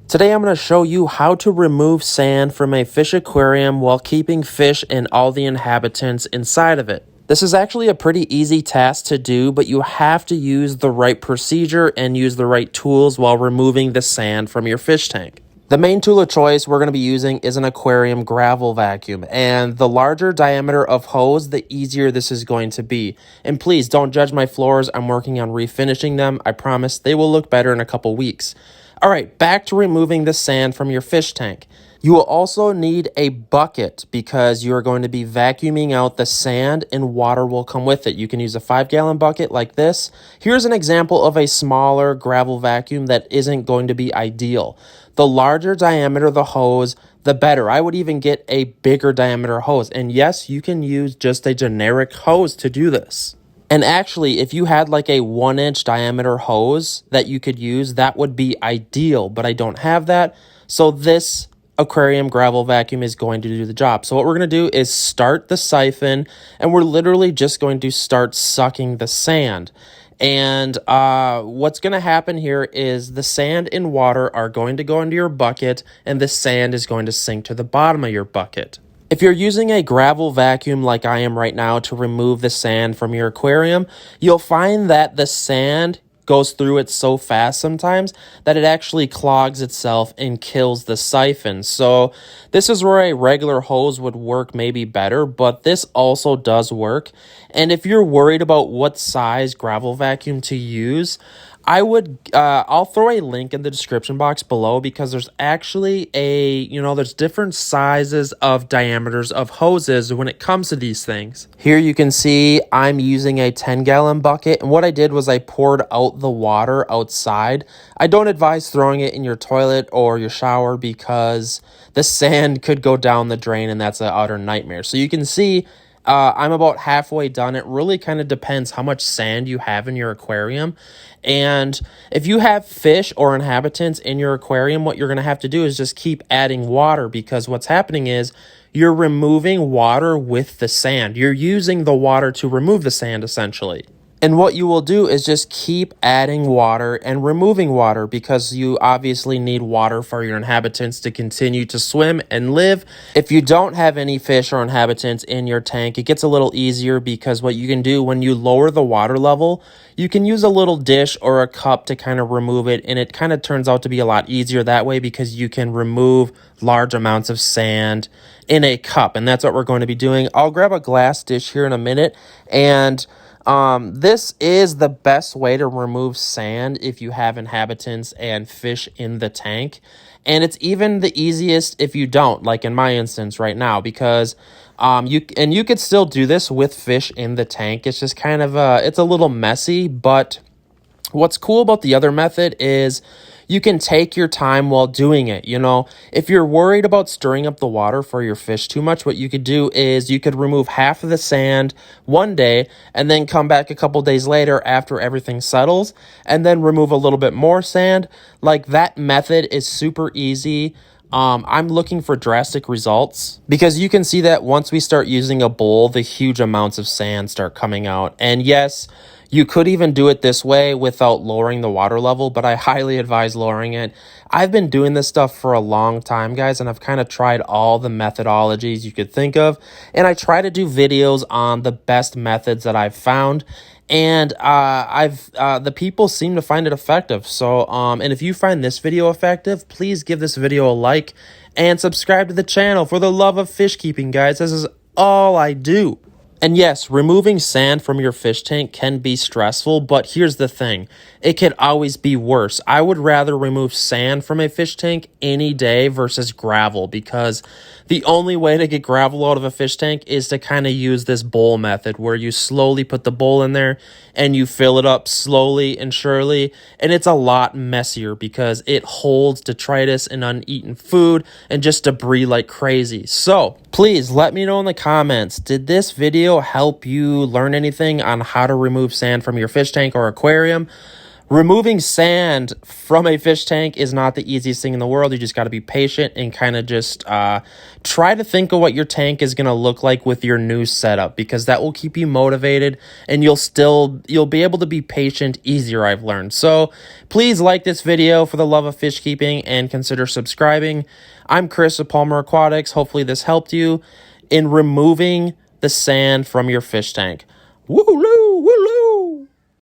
Today I'm going to show you how to remove sand from a fish aquarium while keeping fish and all the inhabitants inside of it. This is actually a pretty easy task to do, but you have to use the right procedure and use the right tools while removing the sand from your fish tank. The main tool of choice we're going to be using is an aquarium gravel vacuum, and the larger diameter of hose, the easier this is going to be. And please don't judge my floors. I'm working on refinishing them. I promise they will look better in a couple weeks. All right, back to removing the sand from your fish tank. You will also need a bucket because you are going to be vacuuming out the sand and water will come with it. You can use a 5-gallon bucket like this. Here's an example of a smaller gravel vacuum that isn't going to be ideal. The larger diameter the hose, the better. I would even get a bigger diameter hose. And yes, you can use just a generic hose to do this. And actually, if you had like a 1-inch diameter hose that you could use, that would be ideal, but I don't have that. So this aquarium gravel vacuum is going to do the job. So what we're going to do is start the siphon, and we're literally just going to start sucking the sand. And what's going to happen here is the sand and water are going to go into your bucket, and the sand is going to sink to the bottom of your bucket. If you're using a gravel vacuum like I am right now to remove the sand from your aquarium, you'll find that the sand goes through it so fast sometimes that it actually clogs itself and kills the siphon. So this is where a regular hose would work maybe better, but this also does work. And if you're worried about what size gravel vacuum to use, I'll throw a link in the description box below because there's actually there's different sizes of diameters of hoses when it comes to these things. Here you can see I'm using a 10-gallon bucket, and what I did was I poured out the water outside. I don't advise throwing it in your toilet or your shower because the sand could go down the drain, and that's an utter nightmare. So you can see I'm about halfway done. It really kind of depends how much sand you have in your aquarium. And if you have fish or inhabitants in your aquarium, what you're going to have to do is just keep adding water, because what's happening is you're removing water with the sand. You're using the water to remove the sand, essentially. And what you will do is just keep adding water and removing water, because you obviously need water for your inhabitants to continue to swim and live. If you don't have any fish or inhabitants in your tank, it gets a little easier, because what you can do when you lower the water level, you can use a little dish or a cup to kind of remove it, and it kind of turns out to be a lot easier that way because you can remove large amounts of sand in a cup, and that's what we're going to be doing. I'll grab a glass dish here in a minute, and this is the best way to remove sand if you have inhabitants and fish in the tank. And it's even the easiest if you don't, like in my instance right now, because you could still do this with fish in the tank. It's just kind of it's a little messy, but what's cool about the other method is you can take your time while doing it. You know, if you're worried about stirring up the water for your fish too much, what you could do is you could remove half of the sand one day and then come back a couple days later after everything settles and then remove a little bit more sand. Like, that method is super easy. I'm looking for drastic results because you can see that once we start using a bowl, the huge amounts of sand start coming out. And yes, you could even do it this way without lowering the water level, but I highly advise lowering it. I've been doing this stuff for a long time, guys, and I've kind of tried all the methodologies you could think of, and I try to do videos on the best methods that I've found. And the people seem to find it effective. So, and if you find this video effective, please give this video a like and subscribe to the channel. For the love of fish keeping, guys, this is all I do. And yes, removing sand from your fish tank can be stressful, but here's the thing. It could always be worse. I would rather remove sand from a fish tank any day versus gravel, because the only way to get gravel out of a fish tank is to kind of use this bowl method where you slowly put the bowl in there and you fill it up slowly and surely. And it's a lot messier because it holds detritus and uneaten food and just debris like crazy. So please let me know in the comments, did this video help you learn anything on how to remove sand from your fish tank or aquarium? Removing sand from a fish tank is not the easiest thing in the world. You just got to be patient and kind of just try to think of what your tank is going to look like with your new setup, because that will keep you motivated and you'll be able to be patient easier, I've learned. So please like this video for the love of fish keeping and consider subscribing. I'm Chris of Palmer Aquatics. Hopefully this helped you in removing the sand from your fish tank. Woohoo!